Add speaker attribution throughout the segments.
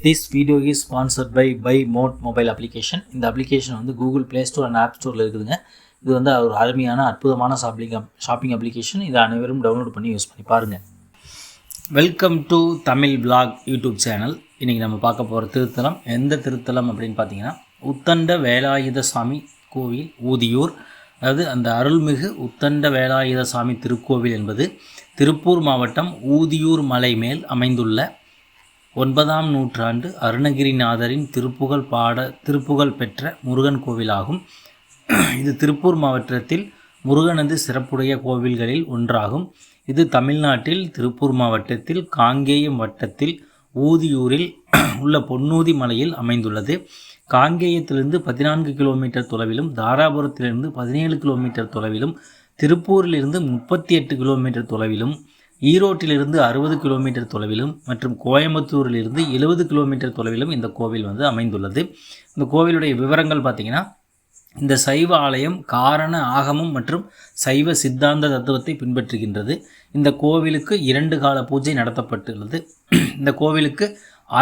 Speaker 1: This video is sponsored by Mode mobile application. இந்த application வந்து Google play store and app ஸ்டோரில் இருக்குதுங்க. இது வந்து ஒரு அருமையான அற்புதமான ஷாப்பிங் அப்ளிகேஷன். இதை அனைவரும் டவுன்லோட் பண்ணி யூஸ் பண்ணி பாருங்கள். Welcome to Tamil black YouTube channel. இன்றைக்கி நம்ம பார்க்க போகிற திருத்தலம் எந்த திருத்தலம் அப்படின்னு பார்த்தீங்கன்னா உத்தண்ட வேலாயுத சாமி கோவில் ஊதியூர். அதாவது அந்த அருள்மிகு உத்தண்ட வேலாயுத சாமி திருக்கோவில் என்பது திருப்பூர் மாவட்டம் ஊதியூர் மலை மேல் அமைந்துள்ள 9ஆம் நூற்றாண்டு அருணகிரிநாதரின் திருப்புகழ் பெற்ற முருகன் கோவிலாகும். இது திருப்பூர் மாவட்டத்தில் முருகனது சிறப்புடைய கோவில்களில் ஒன்றாகும். இது தமிழ்நாட்டில் திருப்பூர் மாவட்டத்தில் காங்கேயம் வட்டத்தில் ஊதியூரில் உள்ள பொன்னூதி மலையில் அமைந்துள்ளது. காங்கேயத்திலிருந்து 14 கிலோமீட்டர் தொலைவிலும், தாராபுரத்திலிருந்து 17 கிலோமீட்டர் தொலைவிலும், திருப்பூரிலிருந்து 38 கிலோமீட்டர் தொலைவிலும், ஈரோட்டிலிருந்து 60 கிலோமீட்டர் தொலைவிலும் மற்றும் கோயம்புத்தூரிலிருந்து 70 கிலோமீட்டர் தொலைவிலும் இந்த கோவில் வந்து அமைந்துள்ளது. இந்த கோவிலுடைய விவரங்கள் பார்த்திங்கன்னா, இந்த சைவ ஆலயம் காரண ஆகமம் மற்றும் சைவ சித்தாந்த தத்துவத்தை பின்பற்றுகின்றது. இந்த கோவிலுக்கு 2 கால பூஜை நடத்தப்பட்டுள்ளது. இந்த கோவிலுக்கு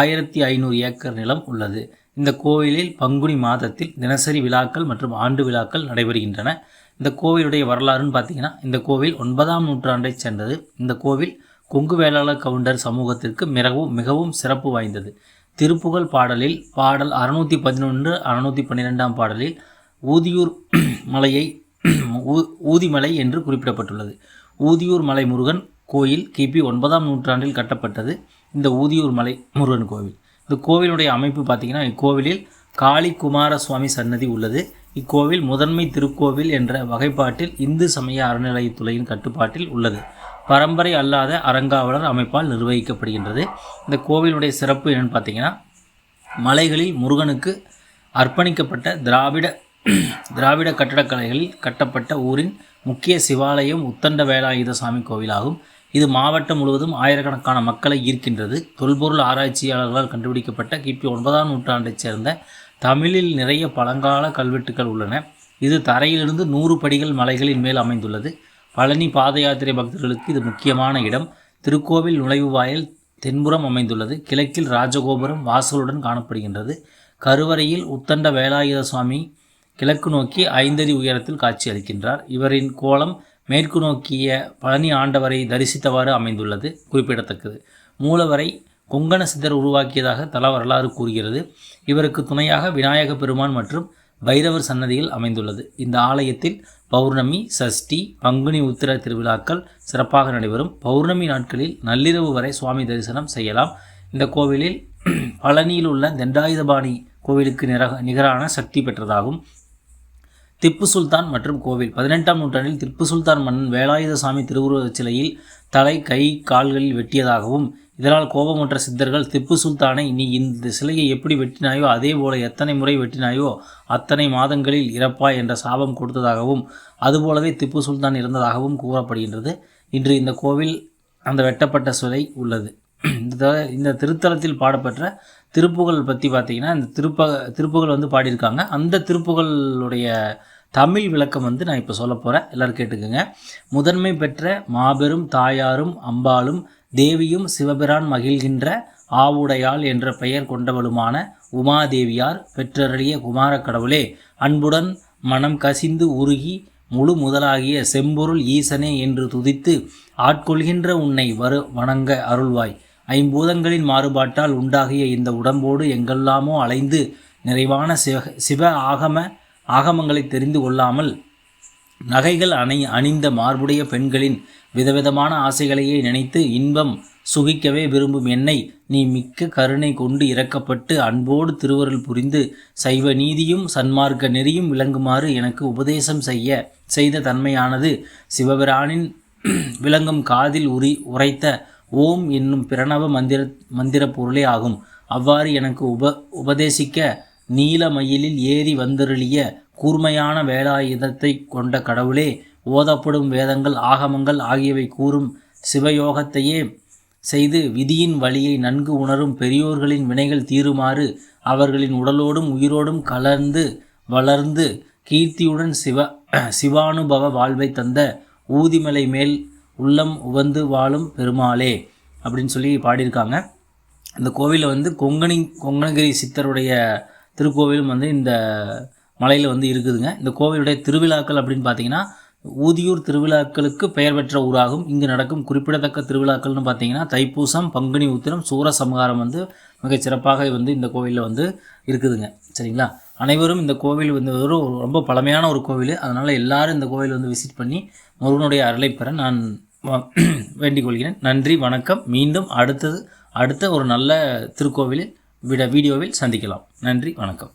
Speaker 1: 1500 ஏக்கர் நிலம் உள்ளது. இந்த கோவிலில் பங்குனி மாதத்தில் தினசரி விழாக்கள் மற்றும் ஆண்டு விழாக்கள் நடைபெறுகின்றன. இந்த கோவிலுடைய வரலாறுன்னு பார்த்தீங்கன்னா, இந்த கோவில் 9ஆம் நூற்றாண்டைச் சேர்ந்தது. இந்த கோவில் கொங்கு வேளாளர் கவுண்டர் சமூகத்திற்கு மிகவும் சிறப்பு வாய்ந்தது. திருப்புகழ் பாடலில் பாடல் 611 612 பாடலில் ஊதியூர் மலையை ஊதிமலை என்று குறிப்பிடப்பட்டுள்ளது. ஊதியூர் மலை முருகன் கோயில் கிபி 9ஆம் நூற்றாண்டில் கட்டப்பட்டது. இந்த ஊதியூர் மலை முருகன் கோவில். இந்த கோவிலுடைய அமைப்பு பார்த்திங்கன்னா, இக்கோவிலில் காளி குமார சுவாமி சன்னதி உள்ளது. இக்கோவில் முதன்மை திருக்கோவில் என்ற வகைப்பாட்டில் இந்து சமய அறநிலையத்துறையின் கட்டுப்பாட்டில் உள்ளது. பரம்பரை அல்லாத அறங்காவலர் அமைப்பால் நிர்வகிக்கப்படுகின்றது. இந்த கோவிலுடைய சிறப்பு என்னென்னு பார்த்தீங்கன்னா, மலைகளில் முருகனுக்கு அர்ப்பணிக்கப்பட்ட திராவிட கட்டடக்கலைகளில் கட்டப்பட்ட ஊரின் முக்கிய சிவாலயம் உத்தண்ட வேலாயுத சாமி கோவிலாகும். இது மாவட்டம் முழுவதும் ஆயிரக்கணக்கான மக்களை ஈர்க்கின்றது. தொல்பொருள் ஆராய்ச்சியாளர்களால் கண்டுபிடிக்கப்பட்ட கிபி 9ஆம் நூற்றாண்டைச் சேர்ந்த தமிழில் நிறைய பழங்கால கல்வெட்டுக்கள் உள்ளன. இது தரையிலிருந்து 100 படிகள் மலைகளின் மேல் அமைந்துள்ளது. பழனி பாத யாத்திரை பக்தர்களுக்கு இது முக்கியமான இடம். திருக்கோவில் நுழைவு வாயில் தென்புறம் அமைந்துள்ளது. கிழக்கில் ராஜகோபுரம் வாசலுடன் காணப்படுகின்றது. கருவறையில் உத்தண்ட வேலாயுத சுவாமி கிழக்கு நோக்கி 5 அடி உயரத்தில் காட்சி அளிக்கின்றார். இவரின் கோலம் மேற்கு நோக்கிய பழனி ஆண்டவரை தரிசித்தவாறு அமைந்துள்ளது குறிப்பிடத்தக்கது. மூலவரை கொங்கண சித்தர் உருவாக்கியதாக தல வரலாறு கூறுகிறது. இவருக்கு துணையாக விநாயக பெருமான் மற்றும் பைரவர் சன்னதியில் அமைந்துள்ளது. இந்த ஆலயத்தில் பௌர்ணமி, சஷ்டி, பங்குனி உத்திர திருவிழாக்கள் சிறப்பாக நடைபெறும். பௌர்ணமி நாட்களில் நள்ளிரவு வரை சுவாமி தரிசனம் செய்யலாம். இந்த கோவிலில் பழனியில் உள்ள தண்டாயுதபாணி கோவிலுக்கு நிகரான சக்தி பெற்றதாகும். திப்பு சுல்தான் மற்றும் கோவில் 18ஆம் நூற்றாண்டில் திப்பு சுல்தான் மன்னன் வேலாயுத சாமி திருவுருவச் சிலையில் தலை, கை, கால்களில் வெட்டியதாகவும், இதனால் கோபமுற்ற சித்தர்கள் திப்பு சுல்தானை, நீ இந்த சிலையை எப்படி வெட்டினாயோ அதே போல எத்தனை முறை வெட்டினாயோ அத்தனை மாதங்களில் இறப்பாய் என்ற சாபம் கொடுத்ததாகவும், அதுபோலவே திப்பு சுல்தான் இருந்ததாகவும் கூறப்படுகின்றது. இன்று இந்த கோவில் அந்த வெட்டப்பட்ட சிலை உள்ளது. இந்த திருத்தலத்தில் பாடப்பெற்ற திருப்புகழ் பற்றி பார்த்திங்கன்னா, இந்த திருப்புகழ் வந்து பாடியிருக்காங்க. அந்த திருப்புகழுடைய தமிழ் விளக்கம் வந்து நான் இப்போ சொல்ல போகிறேன், எல்லோரும் கேட்டுக்கோங்க. முதன்மை பெற்ற மாபெரும் தாயாரும் அம்பாளும் தேவியும் சிவபிரான் மகிழ்கின்ற ஆவுடையாள் என்ற பெயர் கொண்டவளுமான உமாதேவியார் பெற்றறிய குமார கடவுளே, அன்புடன் மனம் கசிந்து உருகி முழு முதலாகிய செம்பொருள் ஈசனே என்று துதித்து ஆட்கொள்கின்ற உன்னை வணங்க அருள்வாய். ஐம்பூதங்களின் மாறுபாட்டால் உண்டாகிய இந்த உடம்போடு எங்கெல்லாமோ அலைந்து நிறைவான சிவ ஆகமங்களை தெரிந்து கொள்ளாமல் நகைகள் அணிந்த மார்புடைய பெண்களின் விதவிதமான ஆசைகளையே நினைத்து இன்பம் சுகிக்கவே விரும்பும் என்னை நீ மிக்க கருணை கொண்டு இறக்கப்பட்டு அன்போடு திருவருள் புரிந்து சைவ நீதியும் சன்மார்க்க நெறியும் விளங்குமாறு எனக்கு உபதேசம் செய்த தன்மையானது சிவபிரானின் விளங்கும் காதில் உரைத்த ஓம் என்னும் பிரணவ மந்திர பொருளே ஆகும். அவ்வாறு எனக்கு உபதேசிக்க நீலமயிலில் ஏறி வந்தருளிய கூர்மையான வேலாயுதத்தை கொண்ட கடவுளே, ஓதப்படும் வேதங்கள், ஆகமங்கள் ஆகியவை கூறும் சிவயோகத்தையே செய்து விதியின் வழியை நன்கு உணரும் பெரியோர்களின் வினைகள் தீருமாறு அவர்களின் உடலோடும் உயிரோடும் கலந்து வளர்ந்து கீர்த்தியுடன் சிவானுபவ வாழ்வை தந்த ஊதிமலை மேல் உள்ளம் உவந்து வாழும் பெருமாளே அப்படின்னு சொல்லி பாடியிருக்காங்க. இந்த கோவிலில் வந்து கொங்கணகிரி சித்தருடைய திருக்கோவிலும் வந்து இந்த மலையில் வந்து இருக்குதுங்க. இந்த கோவிலுடைய திருவிழாக்கள் அப்படின்னு பார்த்தீங்கன்னா ஊதியூர் திருவிழாக்களுக்கு பெயர் பெற்ற ஊராகும். இங்கு நடக்கும் குறிப்பிடத்தக்க திருவிழாக்கள்னு பார்த்தீங்கன்னா தைப்பூசம், பங்குனி உத்திரம், சூரசம்ஹாரம் வந்து மிகச் சிறப்பாக வந்து இந்த கோவிலில் வந்து இருக்குதுங்க. சரிங்களா? அனைவரும் இந்த கோவில் வந்து ரொம்ப பழமையான ஒரு கோவில். அதனால் எல்லாரும் இந்த கோவில் வந்து விசிட் பண்ணி முருகனுடைய அருளை பெற நான் வேண்டிக் கொள்கிறேன். நன்றி, வணக்கம். மீண்டும் அடுத்த ஒரு நல்ல திருக்கோவிலில் வீடியோவில் சந்திக்கலாம். நன்றி, வணக்கம்.